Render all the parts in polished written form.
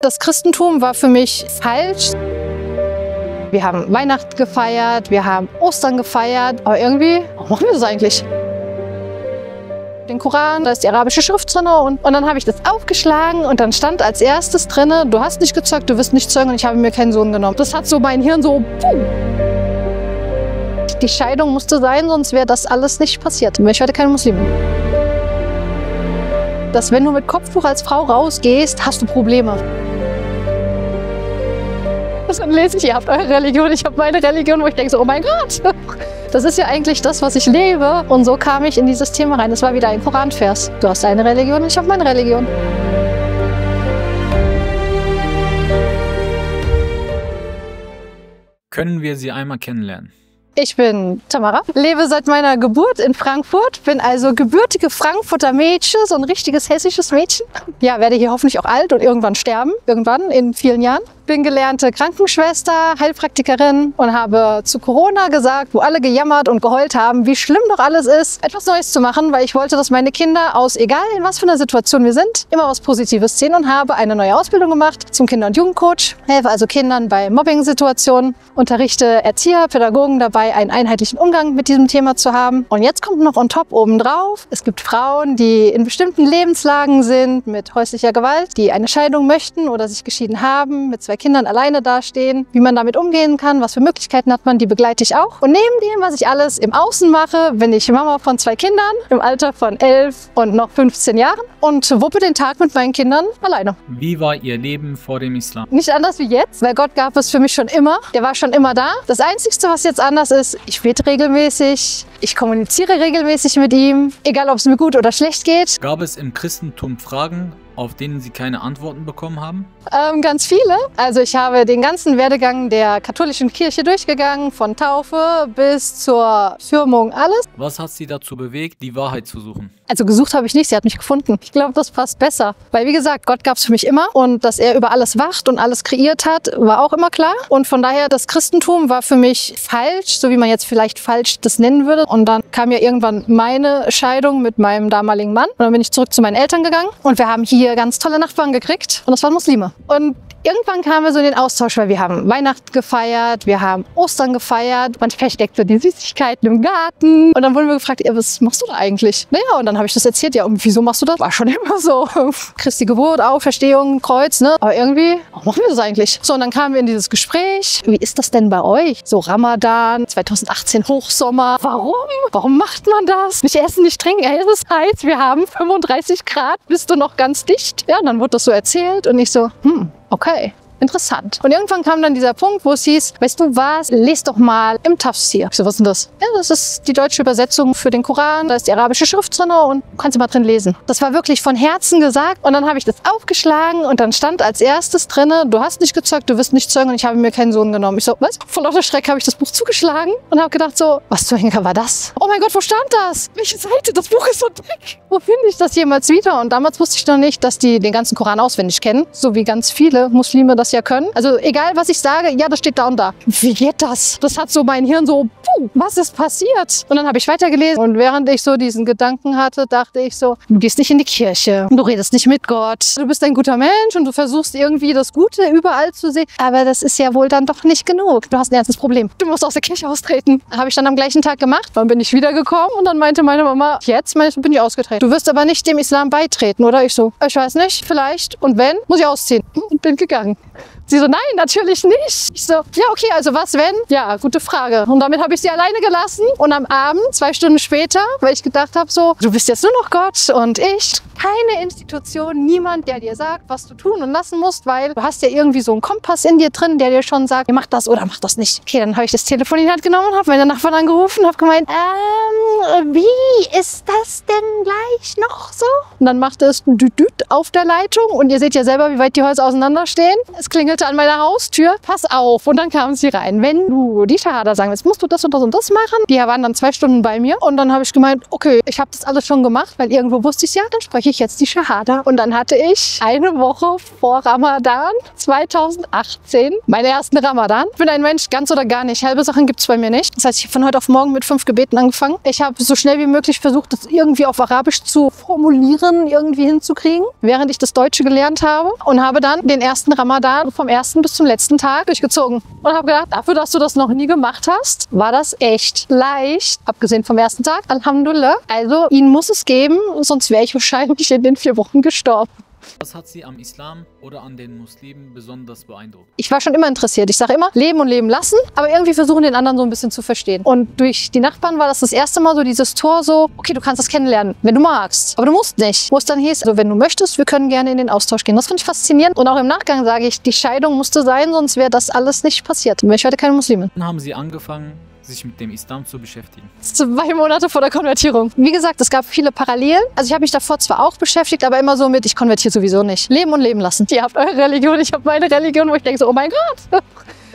Das Christentum war für mich falsch. Wir haben Weihnachten gefeiert, wir haben Ostern gefeiert, aber irgendwie, warum machen wir das eigentlich? Den Koran, da ist die arabische Schrift drin und dann habe ich das aufgeschlagen und dann stand als erstes drin, du hast nicht gezeugt, du wirst nicht zeugen und ich habe mir keinen Sohn genommen. Das hat so mein Hirn so, boom. Die Scheidung musste sein, sonst wäre das alles nicht passiert. Ich werde keine Muslimin. Dass wenn du mit Kopftuch als Frau rausgehst, hast du Probleme. Dann lese ich, ihr habt eure Religion, ich habe meine Religion, wo ich denke so, oh mein Gott. Das ist ja eigentlich das, was ich lebe. Und so kam ich in dieses Thema rein. Das war wieder ein Koranvers. Du hast deine Religion, ich habe meine Religion. Können wir Sie einmal kennenlernen? Ich bin Tamara, lebe seit meiner Geburt in Frankfurt, bin also gebürtige Frankfurter Mädchen, so ein richtiges hessisches Mädchen. Ja, werde hier hoffentlich auch alt und irgendwann sterben, irgendwann in vielen Jahren. Bin gelernte Krankenschwester, Heilpraktikerin und habe zu Corona gesagt, wo alle gejammert und geheult haben, wie schlimm doch alles ist, etwas Neues zu machen, weil ich wollte, dass meine Kinder aus, egal in was für einer Situation wir sind, immer was Positives sehen und habe eine neue Ausbildung gemacht zum Kinder- und Jugendcoach, helfe also Kindern bei Mobbing-Situationen, unterrichte Erzieher, Pädagogen dabei, einen einheitlichen Umgang mit diesem Thema zu haben. Und jetzt kommt noch on top obendrauf, es gibt Frauen, die in bestimmten Lebenslagen sind, mit häuslicher Gewalt, die eine Scheidung möchten oder sich geschieden haben, mit 2 Kindern alleine dastehen, wie man damit umgehen kann, was für Möglichkeiten hat man, die begleite ich auch. Und neben dem, was ich alles im Außen mache, bin ich Mama von 2 Kindern im Alter von 11 und noch 15 Jahren und wuppe den Tag mit meinen Kindern alleine. Wie war Ihr Leben vor dem Islam? Nicht anders wie jetzt, weil Gott gab es für mich schon immer. Der war schon immer da. Das Einzige, was jetzt anders ist, ich bete regelmäßig, ich kommuniziere regelmäßig mit ihm, egal ob es mir gut oder schlecht geht. Gab es im Christentum Fragen, auf denen Sie keine Antworten bekommen haben? Ganz viele. Also ich habe den ganzen Werdegang der katholischen Kirche durchgegangen, von Taufe bis zur Firmung, alles. Was hat Sie dazu bewegt, die Wahrheit zu suchen? Also gesucht habe ich nicht, sie hat mich gefunden. Ich glaube, das passt besser. Weil wie gesagt, Gott gab es für mich immer und dass er über alles wacht und alles kreiert hat, war auch immer klar. Und von daher, das Christentum war für mich falsch, so wie man jetzt vielleicht falsch das nennen würde. Und dann kam ja irgendwann meine Scheidung mit meinem damaligen Mann. Und dann bin ich zurück zu meinen Eltern gegangen und wir haben hier ganz tolle Nachbarn gekriegt und das waren Muslime. Und irgendwann kamen wir so in den Austausch, weil wir haben Weihnachten gefeiert, wir haben Ostern gefeiert. Manchmal steckt so die Süßigkeiten im Garten. Und dann wurden wir gefragt, ja, was machst du da eigentlich? Naja, und dann habe ich das erzählt. Ja, und wieso machst du das? War schon immer so. Christi Geburt, Auferstehung, Kreuz, ne? Aber irgendwie, warum machen wir das eigentlich? So, und dann kamen wir in dieses Gespräch. Wie ist das denn bei euch? So Ramadan, 2018 Hochsommer. Warum? Warum macht man das? Nicht essen, nicht trinken. Ey, es ist heiß. Wir haben 35 Grad. Bist du noch ganz dicht? Ja, und dann wurde das so erzählt und ich so, okay. Interessant. Und irgendwann kam dann dieser Punkt, wo es hieß, weißt du was, lest doch mal im Tafsir. Ich so, was ist denn das? Ja, das ist die deutsche Übersetzung für den Koran. Da ist die arabische Schrift drin und kannst du mal drin lesen. Das war wirklich von Herzen gesagt. Und dann habe ich das aufgeschlagen und dann stand als erstes drin, du hast nicht gezeugt, du wirst nicht zeugen und ich habe mir keinen Sohn genommen. Ich so, was? Vor lauter Schreck habe ich das Buch zugeschlagen und habe gedacht so, was zur Henker war das? Oh mein Gott, wo stand das? Welche Seite? Das Buch ist so dick. Wo finde ich das jemals wieder? Und damals wusste ich noch nicht, dass die den ganzen Koran auswendig kennen. So wie ganz viele Muslime das ja können. Also egal, was ich sage, ja, das steht da und da. Wie geht das? Das hat so mein Hirn so, puh, was ist passiert? Und dann habe ich weitergelesen und während ich so diesen Gedanken hatte, dachte ich so, du gehst nicht in die Kirche, du redest nicht mit Gott, du bist ein guter Mensch und du versuchst irgendwie das Gute überall zu sehen. Aber das ist ja wohl dann doch nicht genug. Du hast ein ernstes Problem. Du musst aus der Kirche austreten. Habe ich dann am gleichen Tag gemacht. Dann bin ich wiedergekommen und dann meinte meine Mama, jetzt bin ich ausgetreten. Du wirst aber nicht dem Islam beitreten, oder? Ich so, ich weiß nicht, vielleicht. Und wenn, muss ich ausziehen. Und bin gegangen. Sie so, nein, natürlich nicht. Ich so, ja, okay, also was wenn? Ja, gute Frage. Und damit habe ich sie alleine gelassen. Und am Abend, 2 Stunden später, weil ich gedacht habe so, du bist jetzt nur noch Gott und ich. Keine Institution, niemand, der dir sagt, was du tun und lassen musst, weil du hast ja irgendwie so einen Kompass in dir drin, der dir schon sagt, mach das oder mach das nicht. Okay, dann habe ich das Telefon in die Hand genommen, habe meine Nachbarn angerufen, habe gemeint, wie ist das denn gleich noch so? Und dann machte es ein Düt auf der Leitung und ihr seht ja selber, wie weit die Häuser auseinander stehen. Es klingelt klingelte an meiner Haustür, pass auf. Und dann kamen sie rein. Wenn du die Schahada sagen willst, musst du das und das machen. Die waren dann 2 Stunden bei mir. Und dann habe ich gemeint, okay, ich habe das alles schon gemacht, weil irgendwo wusste ich ja, dann spreche ich jetzt die Shahada. Und dann hatte ich eine Woche vor Ramadan 2018 meinen ersten Ramadan. Ich bin ein Mensch, ganz oder gar nicht. Halbe Sachen gibt es bei mir nicht. Das heißt, ich habe von heute auf morgen mit 5 Gebeten angefangen. Ich habe so schnell wie möglich versucht, das irgendwie auf Arabisch zu formulieren, irgendwie hinzukriegen, während ich das Deutsche gelernt habe. Und habe dann den ersten Ramadan vom ersten bis zum letzten Tag durchgezogen. Und habe gedacht, dafür, dass du das noch nie gemacht hast, war das echt leicht. Abgesehen vom ersten Tag, Alhamdulillah. Also, ihn muss es geben, sonst wäre ich wahrscheinlich in den 4 Wochen gestorben. Was hat Sie am Islam oder an den Muslimen besonders beeindruckt? Ich war schon immer interessiert. Ich sage immer, leben und leben lassen, aber irgendwie versuchen, den anderen so ein bisschen zu verstehen. Und durch die Nachbarn war das erste Mal so dieses Tor so, okay, du kannst das kennenlernen, wenn du magst, aber du musst nicht. Wo es dann hieß, also wenn du möchtest, wir können gerne in den Austausch gehen. Das fand ich faszinierend. Und auch im Nachgang sage ich, die Scheidung musste sein, sonst wäre das alles nicht passiert. Dann wäre ich heute keine Muslimin. Wann haben Sie angefangen, sich mit dem Islam zu beschäftigen? 2 Monate vor der Konvertierung. Wie gesagt, es gab viele Parallelen. Also ich habe mich davor zwar auch beschäftigt, aber immer so mit, ich konvertiere sowieso nicht. Leben und leben lassen. Ihr habt eure Religion, ich habe meine Religion, wo ich denke so, oh mein Gott.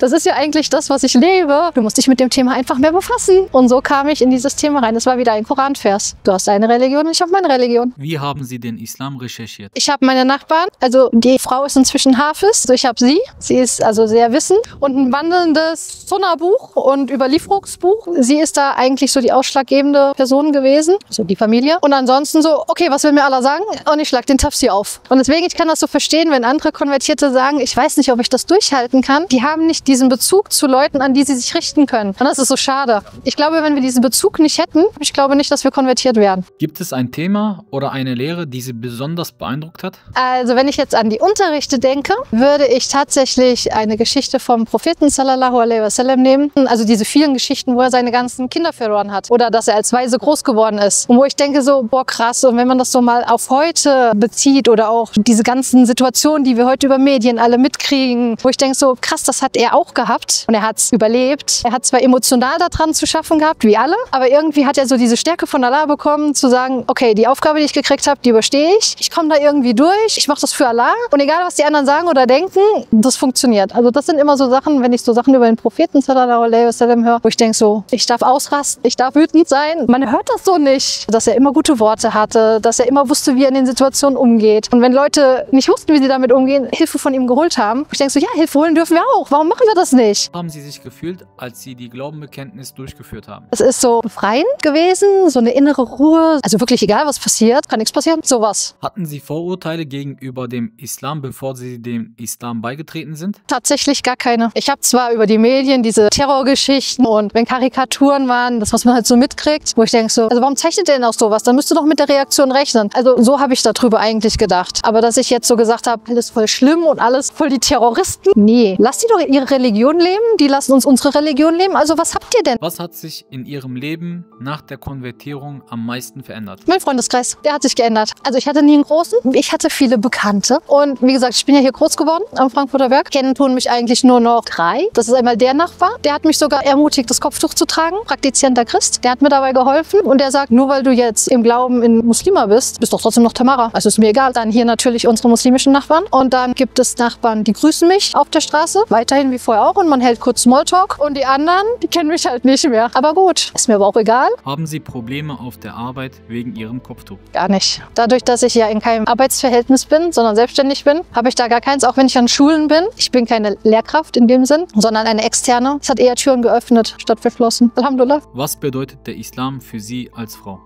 Das ist ja eigentlich das, was ich lebe. Du musst dich mit dem Thema einfach mehr befassen. Und so kam ich in dieses Thema rein. Es war wieder ein Koranvers. Du hast deine Religion und ich habe meine Religion. Wie haben Sie den Islam recherchiert? Ich habe meine Nachbarn, also die Frau ist inzwischen Hafiz, also ich habe sie. Sie ist also sehr wissend und ein wandelndes Sunna-Buch und Überlieferungsbuch. Sie ist da eigentlich so die ausschlaggebende Person gewesen, so die Familie. Und ansonsten so, okay, was will mir Allah sagen? Und ich schlag den Tafsir auf. Und deswegen, ich kann das so verstehen, wenn andere Konvertierte sagen, ich weiß nicht, ob ich das durchhalten kann. Die haben nicht diesen Bezug zu Leuten, an die sie sich richten können. Und das ist so schade. Ich glaube, wenn wir diesen Bezug nicht hätten, ich glaube nicht, dass wir konvertiert werden. Gibt es ein Thema oder eine Lehre, die Sie besonders beeindruckt hat? Also wenn ich jetzt an die Unterrichte denke, würde ich tatsächlich eine Geschichte vom Propheten sallallahu alaihi wasallam nehmen. Also diese vielen Geschichten, wo er seine ganzen Kinder verloren hat. Oder dass er als Waise groß geworden ist. Und wo ich denke so, boah krass, und wenn man das so mal auf heute bezieht oder auch diese ganzen Situationen, die wir heute über Medien alle mitkriegen, wo ich denke so, krass, das hat er auch gehabt und er hat es überlebt. Er hat zwar emotional daran zu schaffen gehabt, wie alle, aber irgendwie hat er so diese Stärke von Allah bekommen, zu sagen, okay, die Aufgabe, die ich gekriegt habe, die überstehe ich. Ich komme da irgendwie durch, ich mache das für Allah und egal, was die anderen sagen oder denken, das funktioniert. Also das sind immer so Sachen, wenn ich so Sachen über den Propheten sallallahu alaihi wasallam höre, wo ich denke so, ich darf ausrasten, ich darf wütend sein. Man hört das so nicht, dass er immer gute Worte hatte, dass er immer wusste, wie er in den Situationen umgeht. Und wenn Leute nicht wussten, wie sie damit umgehen, Hilfe von ihm geholt haben, ich denke so, ja, Hilfe holen dürfen wir auch. Warum machen wir das nicht? Haben Sie sich gefühlt, als Sie die Glaubenbekenntnis durchgeführt haben? Es ist so befreiend gewesen, so eine innere Ruhe. Also wirklich egal, was passiert, kann nichts passieren. Sowas. Hatten Sie Vorurteile gegenüber dem Islam, bevor Sie dem Islam beigetreten sind? Tatsächlich gar keine. Ich habe zwar über die Medien diese Terrorgeschichten und wenn Karikaturen waren, das, was man halt so mitkriegt, wo ich denke so, also warum zeichnet ihr denn auch sowas? Dann müsst ihr doch mit der Reaktion rechnen. Also so habe ich darüber eigentlich gedacht. Aber dass ich jetzt so gesagt habe, alles voll schlimm und alles voll die Terroristen. Nee, lasst die doch ihre Religion leben, die lassen uns unsere Religion leben. Also was habt ihr denn? Was hat sich in Ihrem Leben nach der Konvertierung am meisten verändert? Mein Freundeskreis, der hat sich geändert. Also ich hatte nie einen großen, ich hatte viele Bekannte. Und wie gesagt, ich bin ja hier groß geworden am Frankfurter Werk. Kennen tun mich eigentlich nur noch 3. Das ist einmal der Nachbar, der hat mich sogar ermutigt, das Kopftuch zu tragen. Praktizierender Christ, der hat mir dabei geholfen. Und der sagt, nur weil du jetzt im Glauben in Muslima bist, bist doch trotzdem noch Tamara. Also ist mir egal. Dann hier natürlich unsere muslimischen Nachbarn. Und dann gibt es Nachbarn, die grüßen mich auf der Straße. Weiterhin wie vorher auch. Und man hält kurz Smalltalk. Und die anderen, die kennen mich halt nicht mehr. Aber gut, ist mir aber auch egal. Haben Sie Probleme auf der Arbeit wegen Ihrem Kopftuch? Gar nicht. Dadurch, dass ich ja in keinem Arbeitsverhältnis bin, sondern selbstständig bin, habe ich da gar keins, auch wenn ich an Schulen bin. Ich bin keine Lehrkraft in dem Sinn, sondern eine externe. Es hat eher Türen geöffnet, statt verschlossen. Alhamdulillah. Was bedeutet der Islam für Sie als Frau?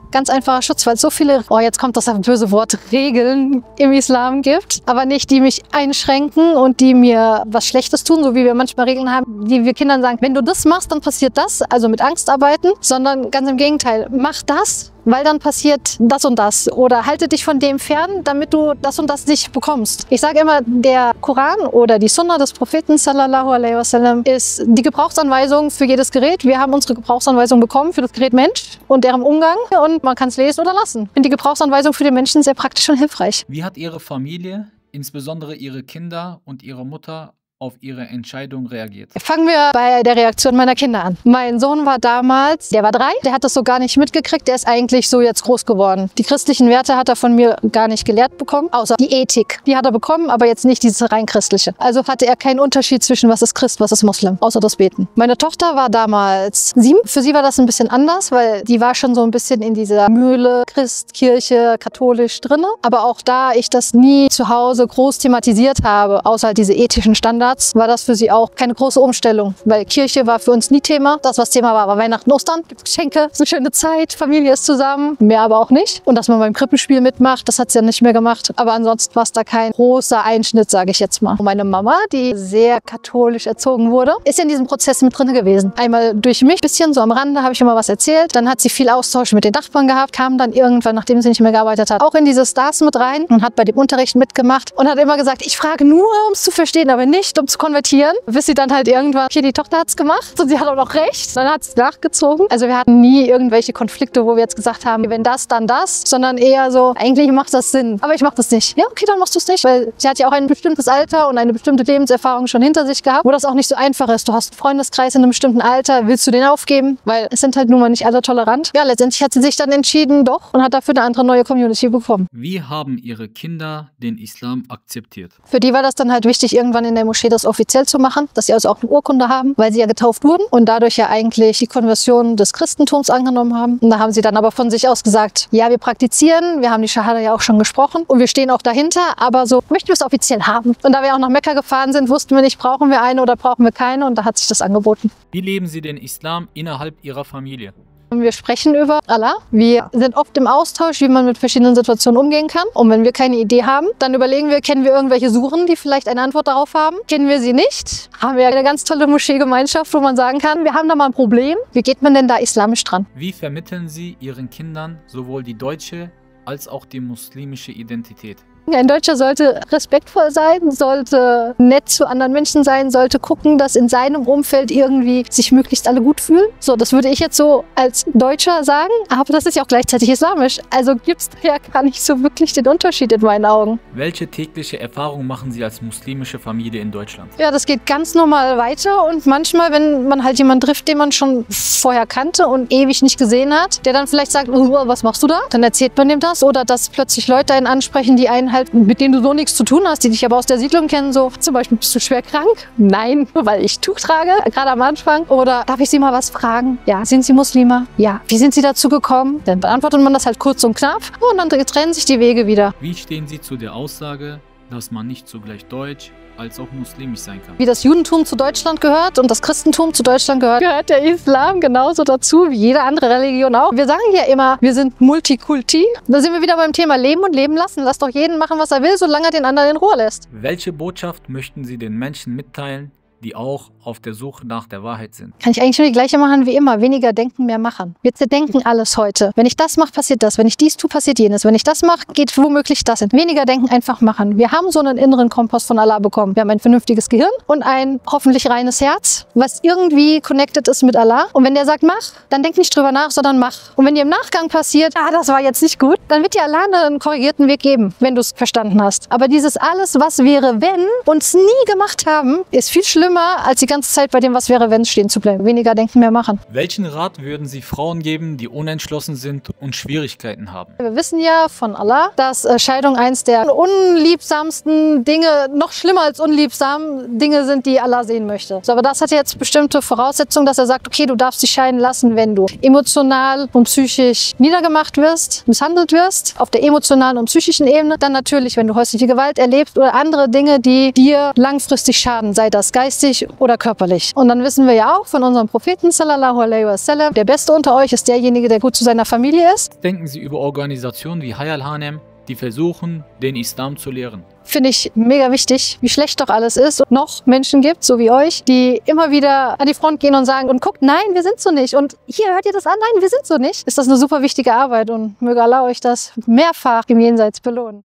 Ganz einfacher Schutz, weil es so viele, oh jetzt kommt das böse Wort, Regeln im Islam gibt, aber nicht, die mich einschränken und die mir was Schlechtes tun, so wie wir manchmal Regeln haben, die wir Kindern sagen, wenn du das machst, dann passiert das, also mit Angst arbeiten, sondern ganz im Gegenteil, mach das, weil dann passiert das und das. Oder halte dich von dem fern, damit du das und das nicht bekommst. Ich sage immer, der Koran oder die Sunna des Propheten sallallahu alaihi wasallam ist die Gebrauchsanweisung für jedes Gerät. Wir haben unsere Gebrauchsanweisung bekommen für das Gerät Mensch und deren Umgang und man kann es lesen oder lassen. Ich finde die Gebrauchsanweisung für den Menschen sehr praktisch und hilfreich. Wie hat Ihre Familie, insbesondere Ihre Kinder und Ihre Mutter, auf ihre Entscheidung reagiert? Fangen wir bei der Reaktion meiner Kinder an. Mein Sohn war damals, der war 3, der hat das so gar nicht mitgekriegt, der ist eigentlich so jetzt groß geworden. Die christlichen Werte hat er von mir gar nicht gelehrt bekommen, außer die Ethik. Die hat er bekommen, aber jetzt nicht diese rein christliche. Also hatte er keinen Unterschied zwischen was ist Christ, was ist Muslim, außer das Beten. Meine Tochter war damals 7. Für sie war das ein bisschen anders, weil die war schon so ein bisschen in dieser Mühle Christ, Kirche, katholisch drinne. Aber auch da ich das nie zu Hause groß thematisiert habe, außer halt diese ethischen Standards, war das für sie auch keine große Umstellung, weil Kirche war für uns nie Thema. Das, was Thema war Weihnachten, Ostern, gibt Geschenke, so schöne Zeit, Familie ist zusammen, mehr aber auch nicht. Und dass man beim Krippenspiel mitmacht, das hat sie ja nicht mehr gemacht. Aber ansonsten war es da kein großer Einschnitt, sage ich jetzt mal. Und meine Mama, die sehr katholisch erzogen wurde, ist in diesem Prozess mit drin gewesen. Einmal durch mich, bisschen so am Rande, habe ich immer was erzählt. Dann hat sie viel Austausch mit den Nachbarn gehabt, kam dann irgendwann, nachdem sie nicht mehr gearbeitet hat, auch in diese Stars mit rein und hat bei dem Unterricht mitgemacht und hat immer gesagt, ich frage nur, um es zu verstehen, aber nicht, um zu konvertieren. Bis sie dann halt irgendwann, okay, die Tochter hat es gemacht und sie hat auch noch recht. Dann hat sie nachgezogen. Also wir hatten nie irgendwelche Konflikte, wo wir jetzt gesagt haben, wenn das, dann das, sondern eher so, eigentlich macht das Sinn, aber ich mache das nicht. Ja, okay, dann machst du es nicht, weil sie hat ja auch ein bestimmtes Alter und eine bestimmte Lebenserfahrung schon hinter sich gehabt, wo das auch nicht so einfach ist. Du hast einen Freundeskreis in einem bestimmten Alter, willst du den aufgeben? Weil es sind halt nun mal nicht alle tolerant. Ja, letztendlich hat sie sich dann entschieden, doch, und hat dafür eine andere neue Community bekommen. Wie haben Ihre Kinder den Islam akzeptiert? Für die war das dann halt wichtig, irgendwann in der Moschee das offiziell zu machen, dass sie also auch eine Urkunde haben, weil sie ja getauft wurden und dadurch ja eigentlich die Konversion des Christentums angenommen haben. Und da haben sie dann aber von sich aus gesagt, ja, wir praktizieren, wir haben die Schahada ja auch schon gesprochen und wir stehen auch dahinter, aber so möchten wir es offiziell haben. Und da wir auch nach Mekka gefahren sind, wussten wir nicht, brauchen wir eine oder brauchen wir keine und da hat sich das angeboten. Wie leben Sie den Islam innerhalb Ihrer Familie? Wir sprechen über Allah. Wir sind oft im Austausch, wie man mit verschiedenen Situationen umgehen kann. Und wenn wir keine Idee haben, dann überlegen wir, kennen wir irgendwelche Suchen, die vielleicht eine Antwort darauf haben? Kennen wir sie nicht? Haben wir eine ganz tolle Moscheegemeinschaft, wo man sagen kann, wir haben da mal ein Problem. Wie geht man denn da islamisch dran? Wie vermitteln Sie Ihren Kindern sowohl die deutsche als auch die muslimische Identität? Ein Deutscher sollte respektvoll sein, sollte nett zu anderen Menschen sein, sollte gucken, dass in seinem Umfeld irgendwie sich möglichst alle gut fühlen. So, das würde ich jetzt so als Deutscher sagen, aber das ist ja auch gleichzeitig islamisch. Also gibt es ja gar nicht so wirklich den Unterschied in meinen Augen. Welche tägliche Erfahrung machen Sie als muslimische Familie in Deutschland? Ja, das geht ganz normal weiter und manchmal, wenn man halt jemanden trifft, den man schon vorher kannte und ewig nicht gesehen hat, der dann vielleicht sagt, oh, was machst du da? Dann erzählt man dem das oder dass plötzlich Leute einen ansprechen, die einen halt, mit denen du so nichts zu tun hast, die dich aber aus der Siedlung kennen, so zum Beispiel, bist du schwer krank? Nein, weil ich Tuch trage, gerade am Anfang. Oder darf ich Sie mal was fragen? Ja, sind Sie Muslime? Ja. Wie sind Sie dazu gekommen? Dann beantwortet man das halt kurz und knapp und dann trennen sich die Wege wieder. Wie stehen Sie zu der Aussage, dass man nicht zugleich deutsch als auch muslimisch sein kann? Wie das Judentum zu Deutschland gehört und das Christentum zu Deutschland gehört, gehört der Islam genauso dazu, wie jede andere Religion auch. Wir sagen ja immer, wir sind Multikulti. Da sind wir wieder beim Thema Leben und Leben lassen. Lass doch jeden machen, was er will, solange er den anderen in Ruhe lässt. Welche Botschaft möchten Sie den Menschen mitteilen, die auch auf der Suche nach der Wahrheit sind? Kann ich eigentlich nur die gleiche machen wie immer. Weniger denken, mehr machen. Wir zerdenken alles heute. Wenn ich das mache, passiert das. Wenn ich dies tue, passiert jenes. Wenn ich das mache, geht womöglich das hin. Weniger denken, einfach machen. Wir haben so einen inneren Kompass von Allah bekommen. Wir haben ein vernünftiges Gehirn und ein hoffentlich reines Herz, was irgendwie connected ist mit Allah. Und wenn der sagt, mach, dann denk nicht drüber nach, sondern mach. Und wenn dir im Nachgang passiert, das war jetzt nicht gut, dann wird dir Allah einen korrigierten Weg geben, wenn du es verstanden hast. Aber dieses alles, was wäre, wenn, uns nie gemacht haben, ist viel schlimmer, als die ganze Zeit bei dem was wäre, wenn stehen zu bleiben. Weniger denken, mehr machen. Welchen Rat würden Sie Frauen geben, die unentschlossen sind und Schwierigkeiten haben? Wir wissen ja von Allah, dass Scheidung eins der unliebsamsten Dinge, noch schlimmer als unliebsam, Dinge sind, die Allah sehen möchte. So, aber das hat jetzt bestimmte Voraussetzungen, dass er sagt, okay, du darfst dich scheiden lassen, wenn du emotional und psychisch niedergemacht wirst, misshandelt wirst, auf der emotionalen und psychischen Ebene. Dann natürlich, wenn du häusliche Gewalt erlebst oder andere Dinge, die dir langfristig schaden, sei das geistig oder körperlich. Und dann wissen wir ja auch von unserem Propheten sallallahu alaihi wasallam, der Beste unter euch ist derjenige, der gut zu seiner Familie ist. Denken Sie über Organisationen wie Hayal Hanem, die versuchen, den Islam zu lehren? Finde ich mega wichtig, wie schlecht doch alles ist und noch Menschen gibt, so wie euch, die immer wieder an die Front gehen und sagen und guckt, nein, wir sind so nicht und hier, hört ihr das an? Nein, wir sind so nicht. Ist das eine super wichtige Arbeit und möge Allah euch das mehrfach im Jenseits belohnen.